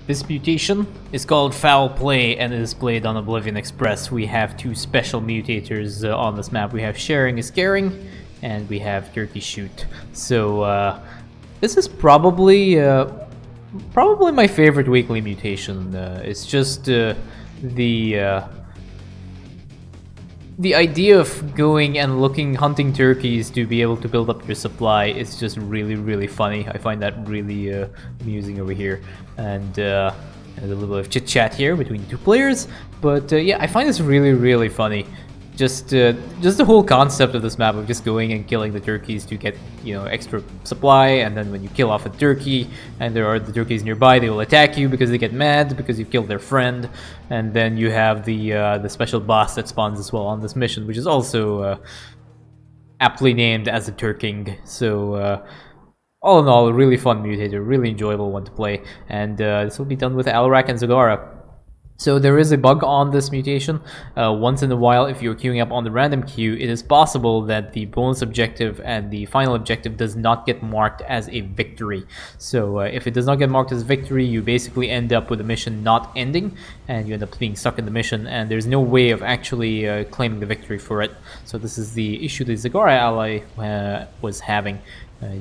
This mutation is called Fowl Play and is played on Oblivion Express. We have two special mutators on this map. We have Sharing is Caring, and we have Turkey Shoot. So this is probably my favorite weekly mutation. It's just the idea of going and hunting turkeys to be able to build up your supply is just really funny. I find that really amusing over here, and there's a little bit of chit chat here between the two players. But yeah, I find this really funny. Just the whole concept of this map of just going and killing the turkeys to get, you know, extra supply, and then when you kill off a turkey and there are the turkeys nearby, they will attack you because they get mad because you killed their friend. And then you have the special boss that spawns as well on this mission, which is also aptly named as the Turking. So all in all, a really fun mutator, really enjoyable one to play, and this will be done with Alarak and Zagara. So there is a bug on this mutation. Once in a while, if you're queuing up on the random queue, it is possible that the bonus objective and the final objective does not get marked as a victory. So if it does not get marked as victory, you basically end up with the mission not ending, and you end up being stuck in the mission, and there's no way of actually claiming the victory for it. So this is the issue the Zagara ally was having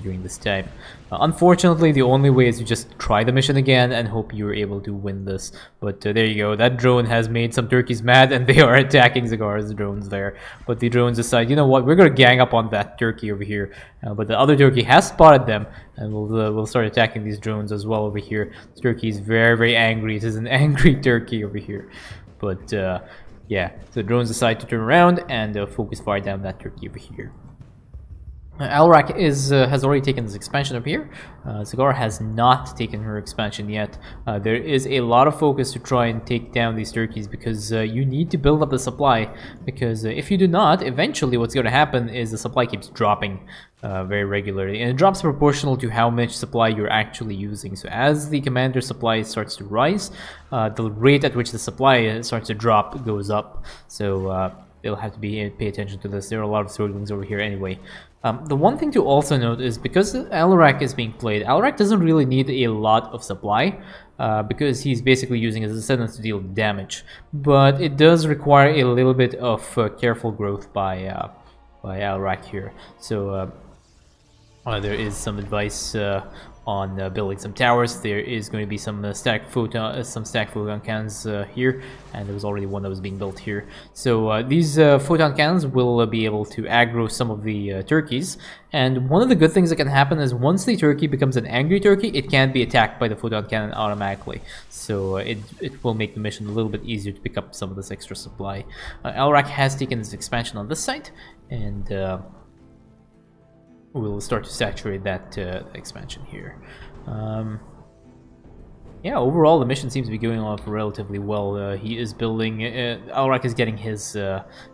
during this time. Unfortunately, the only way is to just try the mission again and hope you're able to win this. But there you go, that drone has made some turkeys mad and they are attacking Zagara's drones there. But the drones decide, you know what, we're gonna gang up on that turkey over here. But the other turkey has spotted them, and we'll start attacking these drones as well over here. This turkey is very angry. It is an angry turkey over here. But yeah, so the drones decide to turn around and focus fire down that turkey over here. Alarak has already taken this expansion up here. Zagara has not taken her expansion yet. There is a lot of focus to try and take down these turkeys because you need to build up the supply, because if you do not, eventually what's going to happen is the supply keeps dropping very regularly, and it drops proportional to how much supply you're actually using. So as the commander supply starts to rise, the rate at which the supply starts to drop goes up. So they'll have to pay attention to this. There are a lot of throwaways over here anyway. The one thing to also note is, because Alarak is being played, Alarak doesn't really need a lot of supply because he's basically using his ascendants to deal damage. But it does require a little bit of careful growth by Alarak here. So there is some advice on building some towers. There is going to be some stacked photon cannons here, and there was already one that was being built here. So these photon cannons will be able to aggro some of the turkeys, and one of the good things that can happen is once the turkey becomes an angry turkey, it can be attacked by the photon cannon automatically. So it will make the mission a little bit easier to pick up some of this extra supply. Alarak has taken this expansion on this site, and we'll start to saturate that expansion here. Yeah, overall the mission seems to be going off relatively well. He is building, Alarak is getting his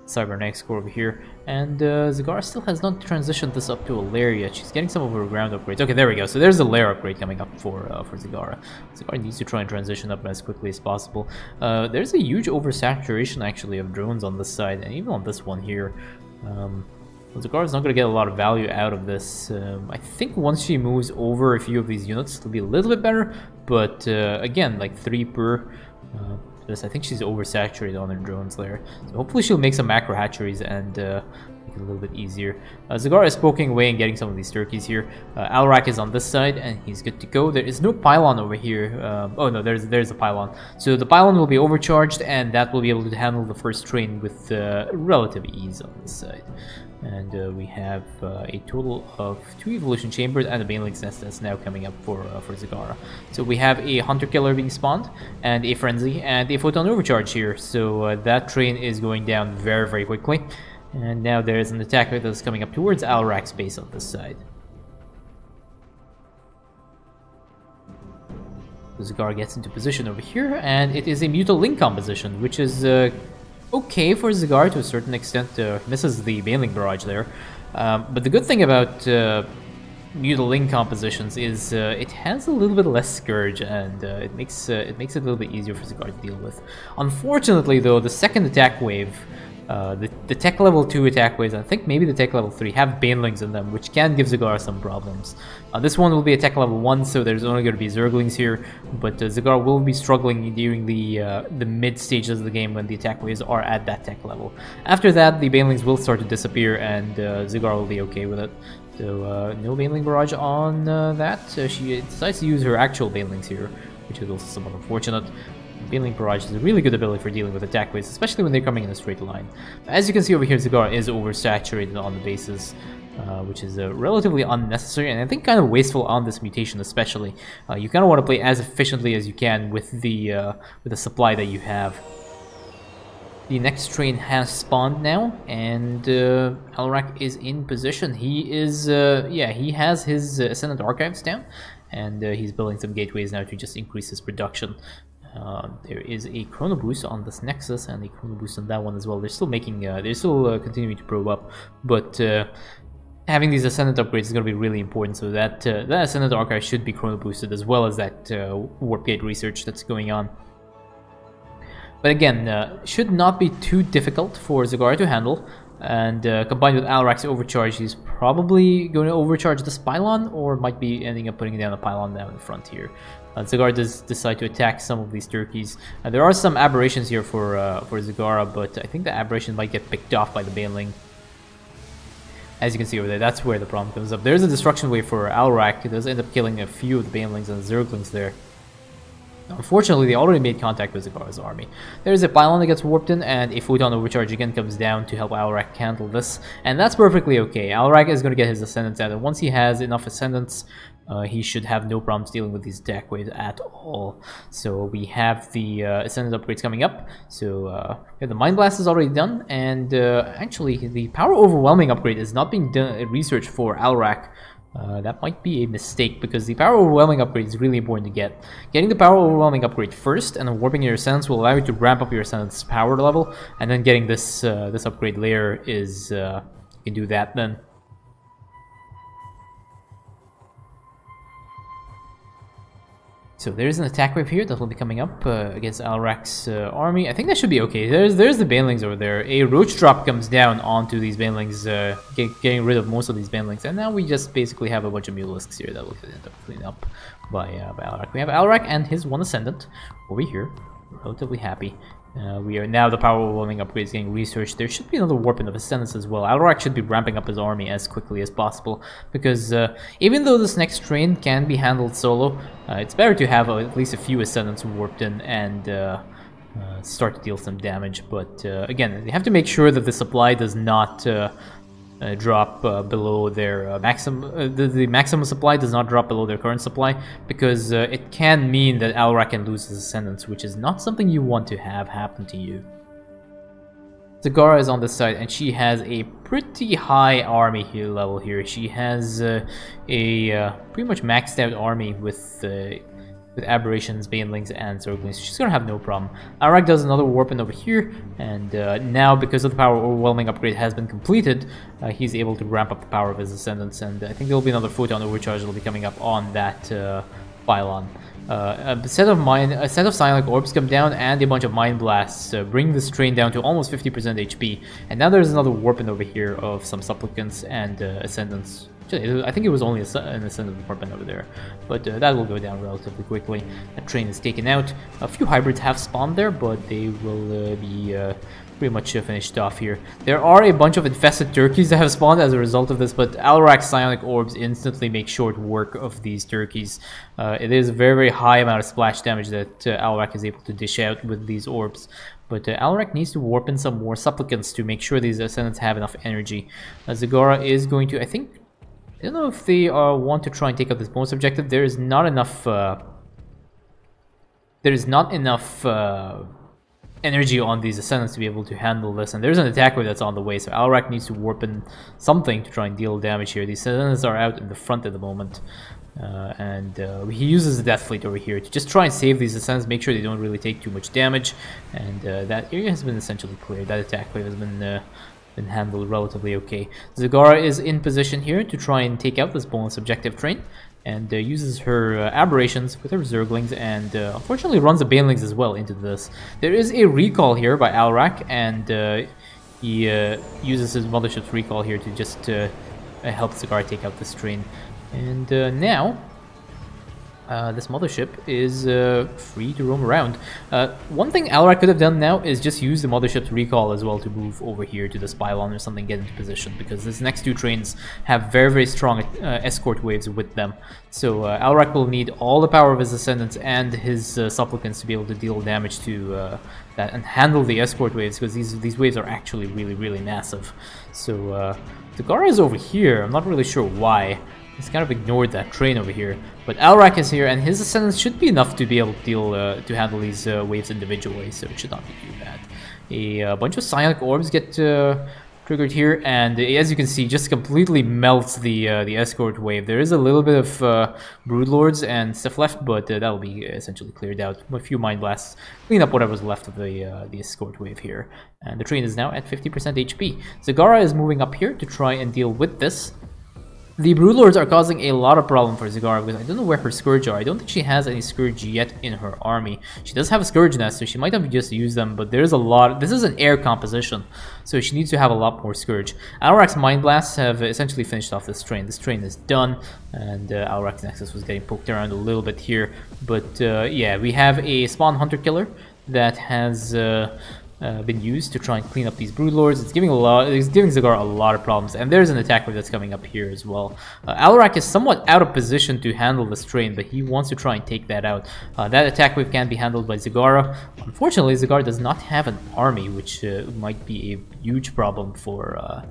cybernetics core over here, and Zagara still has not transitioned this up to a lair yet. She's getting some of her ground upgrades. Okay, there we go. So there's a lair upgrade coming up for Zagara. Zagara needs to try and transition up as quickly as possible. There's a huge oversaturation actually of drones on this side, and even on this one here. Zagara's not going to get a lot of value out of this. I think once she moves over a few of these units, it'll be a little bit better. But again, like 3 per this, I think she's oversaturated on her drones there. So hopefully she'll make some macro hatcheries and make it a little bit easier. Zagara is poking away and getting some of these turkeys here. Alarak is on this side and he's good to go. There is no pylon over here. Oh no, there's a pylon. So the pylon will be overcharged, and that will be able to handle the first train with relative ease on this side. And we have a total of 2 evolution chambers and a baneling's nest that's now coming up for Zagara. So we have a hunter killer being spawned, and a frenzy, and a photon overcharge here. So that train is going down very quickly. And now there's an attacker that's coming up towards Alarak's base on this side. Zagara gets into position over here, and it is a Mutal-Link composition, which is okay for Zagara to a certain extent. Misses the Baneling barrage there. But the good thing about Mutal-Link compositions is it has a little bit less Scourge, and it makes it a little bit easier for Zagara to deal with. Unfortunately though, the second attack wave The tech level 2 attack waves, I think maybe the tech level 3, have banelings in them, which can give Zagara some problems. This one will be a tech level 1, so there's only going to be Zerglings here, but Zagara will be struggling during the mid stages of the game when the attack waves are at that tech level. After that, the banelings will start to disappear, and Zagara will be okay with it. So no baneling barrage on that. She decides to use her actual banelings here, which is also somewhat unfortunate. Baneling Barrage is a really good ability for dealing with attack waves, especially when they're coming in a straight line. As you can see over here, Zagara is oversaturated on the bases, which is relatively unnecessary and I think kind of wasteful on this mutation especially. You kind of want to play as efficiently as you can with the supply that you have. The next train has spawned now, and Alarak is in position. He is, yeah, he has his Ascendant Archives down, and he's building some gateways now to just increase his production. There is a Chrono Boost on this Nexus and a Chrono Boost on that one as well. They're still making, they're still continuing to probe up, but having these Ascendant upgrades is going to be really important. So that that Ascendant Archive should be Chrono Boosted, as well as that Warp Gate research that's going on. But again, should not be too difficult for Zagara to handle. And combined with Alarak's overcharge, he's probably going to overcharge this pylon, or might be ending up putting down a pylon down in the front here. Zagara does decide to attack some of these turkeys. There are some aberrations here for Zagara, but I think the aberration might get picked off by the baneling. As you can see over there, that's where the problem comes up. There's a destruction wave for Alarak. It does end up killing a few of the banelings and the Zerglings there. Unfortunately, they already made contact with Zagara's army. There's a pylon that gets warped in, and a photon overcharge again comes down to help Alarak handle this, and that's perfectly okay. Alarak is going to get his ascendants out, and once he has enough ascendants, he should have no problems dealing with these attack waves at all. So we have the ascendant upgrades coming up. So yeah, the Mind Blast is already done, and actually the Power Overwhelming upgrade is not being done research for Alarak. That might be a mistake, because the Power Overwhelming upgrade is really important to get. Getting the Power Overwhelming upgrade first and then warping your Ascendants will allow you to ramp up your Ascendants' power level, and then getting this this upgrade later is you can do that then. So there's an attack wave here that will be coming up against Alarak's army. I think that should be okay. There's the banelings over there. A roach drop comes down onto these banelings, getting rid of most of these banelings. And now we just basically have a bunch of mutalisks here that will end up cleaned up by Alarak. We have Alarak and his one ascendant over here. Relatively happy. We are now, the Power Overwhelming upgrade is getting researched. There should be another warping of Ascendants as well. Alarak should be ramping up his army as quickly as possible, because even though this next train can be handled solo, it's better to have at least a few Ascendants warped in and start to deal some damage. But again, you have to make sure that the supply does not drop below their maximum. The maximum supply does not drop below their current supply, because it can mean that Alarak can lose his ascendants, which is not something you want to have happen to you. Zagara is on this side, and she has a pretty high army here level here. She has a pretty much maxed out army with aberrations, banelings, and zerglings. She's gonna have no problem. Alarak does another warping over here, and now, because of the Power Overwhelming upgrade has been completed, he's able to ramp up the power of his ascendants, and I think there will be another photon overcharge that will be coming up on that pylon. A set of Psionic Orbs come down, and a bunch of Mind Blasts bring this train down to almost 50% HP, and now there's another warping over here of some Supplicants and Ascendants. I think it was only an Ascendant department over there, but that will go down relatively quickly. That train is taken out. A few hybrids have spawned there, but they will be pretty much finished off here. There are a bunch of infested turkeys that have spawned as a result of this, but Alarak's Psionic Orbs instantly make short work of these turkeys. It is a very, very high amount of splash damage that Alarak is able to dish out with these orbs. But Alarak needs to warp in some more Supplicants to make sure these Ascendants have enough energy. Zagara is going to, I don't know if they want to try and take out this bonus objective. There is not enough energy on these Ascendants to be able to handle this, and there's an attack wave that's on the way, so Alarak needs to warp in something to try and deal damage here. These Ascendants are out in the front at the moment, and he uses the Death Fleet over here to just try and save these Ascendants, make sure they don't really take too much damage, and that area has been essentially cleared. That attack wave has been handled relatively okay. Zagara is in position here to try and take out this bonus objective train, and uses her aberrations with her Zerglings, and unfortunately runs the banelings as well into this. There is a recall here by Alarak, and he uses his mothership's recall here to just help Zagara take out this train. And now this mothership is free to roam around. One thing Alarak could have done now is just use the mothership's recall as well to move over here to this pylon or something, get into position, because these next two trains have very, very strong escort waves with them. So Alarak will need all the power of his Ascendants and his Supplicants to be able to deal damage to that and handle the escort waves, because these waves are actually really, really massive. So Zagara is over here. I'm not really sure why. He's kind of ignored that train over here, but Alarak is here, and his Ascendants should be enough to be able to deal to handle these waves individually, so it should not be too bad. A bunch of Psionic Orbs get triggered here, and as you can see, just completely melts the escort wave. There is a little bit of Broodlords and stuff left, but that will be essentially cleared out. A few Mind Blasts, clean up whatever's left of the escort wave here, and the train is now at 50% HP. Zagara is moving up here to try and deal with this. The Broodlords are causing a lot of problem for Zagara, because I don't know where her Scourge are. I don't think she has any Scourge yet in her army. She does have a Scourge nest, so she might have just used them, but there's a lot. This is an air composition, so she needs to have a lot more Scourge. Alarak's Mind Blasts have essentially finished off this train. This train is done, and Alarak's Nexus was getting poked around a little bit here. But yeah, we have a Spawn Hunter Killer that has been used to try and clean up these Broodlords. It's giving Zagara a lot of problems, and there's an attack wave that's coming up here as well. Alarak is somewhat out of position to handle this train, but he wants to try and take that out. That attack wave can be handled by Zagara. Unfortunately, Zagara does not have an army, which might be a huge problem for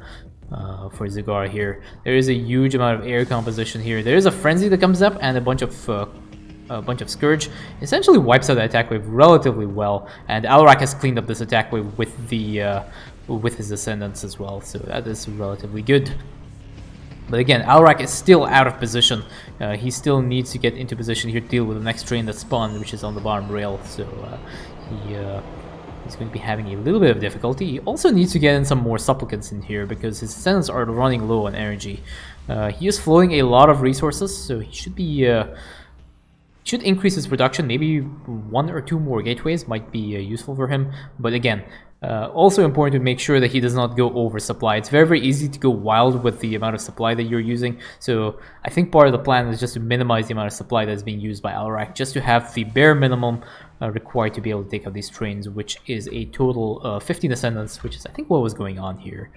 Zagara here. There is a huge amount of air composition here. There is a Frenzy that comes up, and a bunch of Scourge. Essentially wipes out the attack wave relatively well, and Alarak has cleaned up this attack wave with the with his Ascendants as well, so that is relatively good. But again, Alarak is still out of position. He still needs to get into position here to deal with the next train that spawned, which is on the bottom rail, so he's going to be having a little bit of difficulty. He also needs to get in some more Supplicants in here, because his Ascendants are running low on energy. He is flowing a lot of resources, so he should be should increase his production. Maybe 1 or 2 more gateways might be useful for him, but again, also important to make sure that he does not go over supply. It's very, very easy to go wild with the amount of supply that you're using, so I think part of the plan is just to minimize the amount of supply that's being used by Alarak, just to have the bare minimum required to be able to take out these trains, which is a total of 15 Ascendants, which is I think what was going on here.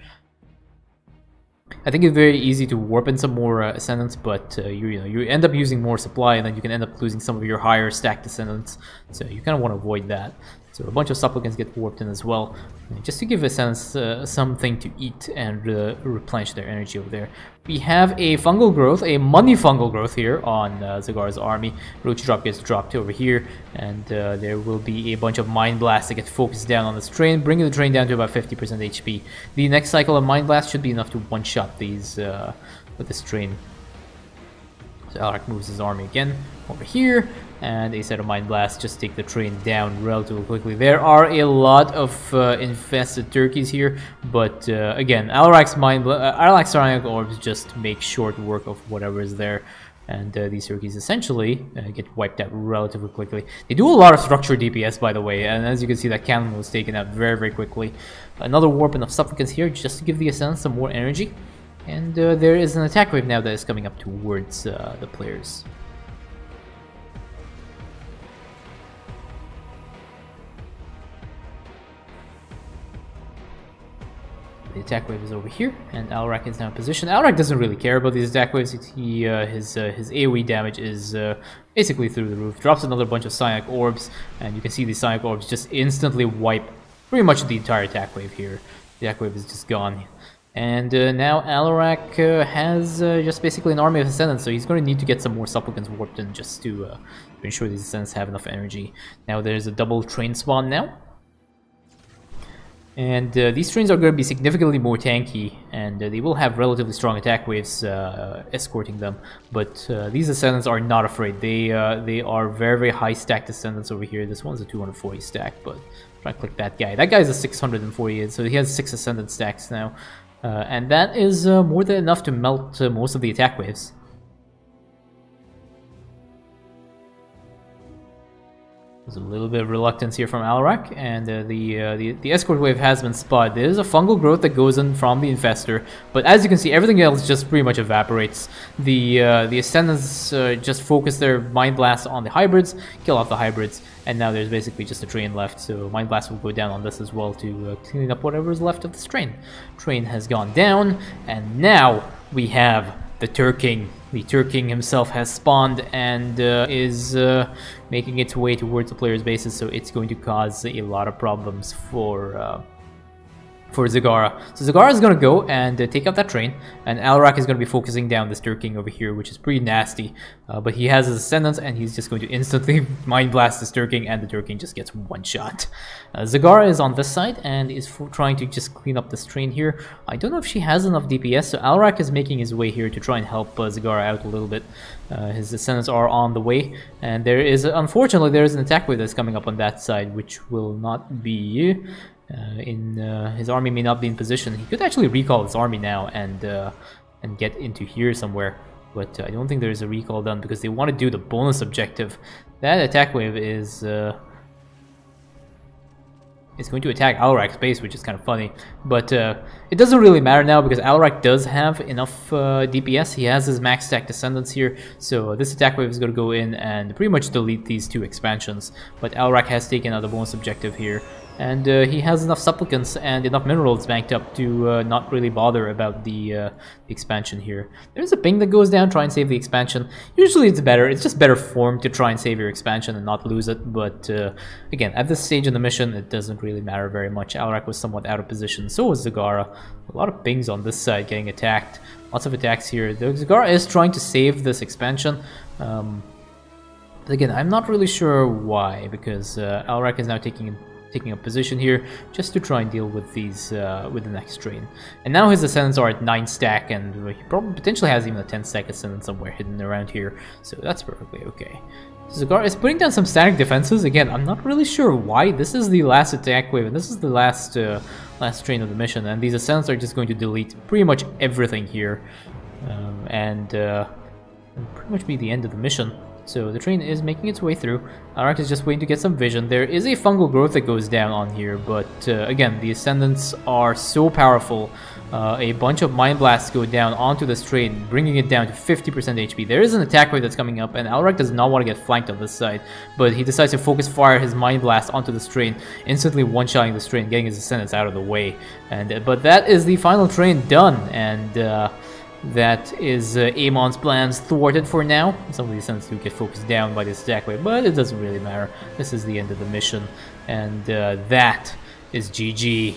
I think it's very easy to warp in some more Ascendants, but you end up using more supply, and then you can end up losing some of your higher stacked Ascendants, so you kind of want to avoid that. So a bunch of Supplicants get warped in as well, just to give Ascendants something to eat and replenish their energy over there. We have a fungal growth, a money fungal growth here on Zagara's army. Roach Drop gets dropped over here, and there will be a bunch of Mind Blasts that get focused down on this train, bringing the train down to about 50% HP. The next cycle of Mind Blast should be enough to one-shot these with this train. So Alarak moves his army again over here, and a set of Mind Blasts just take the train down relatively quickly. There are a lot of infested turkeys here, but again, Alarak's Psionic Orbs just make short work of whatever is there, and these turkeys essentially get wiped out relatively quickly. They do a lot of structure DPS, by the way, and as you can see, that cannon was taken out very, very quickly. Another warping of Supplicants here just to give the Ascendants some more energy. And there is an attack wave now that is coming up towards the players. The attack wave is over here, and Alarak is now in position. Alarak doesn't really care about these attack waves. His AoE damage is basically through the roof. Drops another bunch of Psionic Orbs, and you can see these Psionic Orbs just instantly wipe pretty much the entire attack wave here. The attack wave is just gone. And now Alarak has just basically an army of Ascendants, so he's going to need to get some more Supplicants warped in just to ensure these Ascendants have enough energy. Now there's a double train spawn now. And these trains are going to be significantly more tanky, and they will have relatively strong attack waves escorting them. But these Ascendants are not afraid. They are very, very high stacked Ascendants over here. This one's a 240 stack, but try to click that guy. That guy's a 648, so he has 6 Ascendant stacks now. And that is more than enough to melt most of the attack waves. There's a little bit of reluctance here from Alarak, and the escort wave has been spotted. There is a fungal growth that goes in from the infestor, but as you can see, everything else just pretty much evaporates. The Ascendants just focus their Mind Blast on the hybrids, kill off the hybrids, and now there's basically just a train left, so Mind Blast will go down on this as well to clean up whatever is left of this train. Train has gone down, and now we have the Turking. The Turking himself has spawned and is making its way towards the player's bases, so it's going to cause a lot of problems for Zagara. So Zagara is going to go and take out that train, and Alarak is going to be focusing down this Turking over here, which is pretty nasty. But he has his Ascendants, and he's just going to instantly Mind Blast this Turking, and the Turking just gets one shot. Zagara is on this side and is trying to just clean up this train here. I don't know if she has enough DPS, so Alarak is making his way here to try and help Zagara out a little bit. His Ascendants are on the way, and there is, unfortunately, there is an attack wave that's coming up on that side, which will not be... his army may not be in position. He could actually recall his army now and get into here somewhere, but I don't think there's a recall done because they want to do the bonus objective. That attack wave is going to attack Alarak's base, which is kind of funny, but it doesn't really matter now because Alarak does have enough DPS. He has his max stack Descendants here, so this attack wave is going to go in and pretty much delete these two expansions, but Alarak has taken out the bonus objective here. And he has enough supplicants and enough minerals banked up to not really bother about the expansion here. There's a ping that goes down, try and save the expansion. Usually it's better, it's just better form to try and save your expansion and not lose it, but again, at this stage in the mission, it doesn't really matter very much. Alarak was somewhat out of position, so was Zagara. A lot of pings on this side getting attacked. Lots of attacks here. The Zagara is trying to save this expansion. But again, I'm not really sure why, because Alarak is now taking a position here just to try and deal with these with the next train. And now his Ascendants are at 9 stack, and he probably potentially has even a 10 stack Ascendant somewhere hidden around here, so that's perfectly okay. Zagara is putting down some static defenses. Again, I'm not really sure why. This is the last attack wave, and this is the last train of the mission, and these Ascendants are just going to delete pretty much everything here, and pretty much be the end of the mission. So the train is making its way through. Alarak is just waiting to get some vision. There is a fungal growth that goes down on here, but again, the Ascendants are so powerful. A bunch of Mind Blasts go down onto this train, bringing it down to 50% HP. There is an attack wave that's coming up, and Alarak does not want to get flanked on this side, but he decides to focus fire his Mind Blast onto this train, instantly one-shotting this train, getting his Ascendants out of the way. And but that is the final train done, and that is Amon's plans thwarted for now. Some of these Ascendants do get focused down by this attack wave, but it doesn't really matter. This is the end of the mission, and that is GG.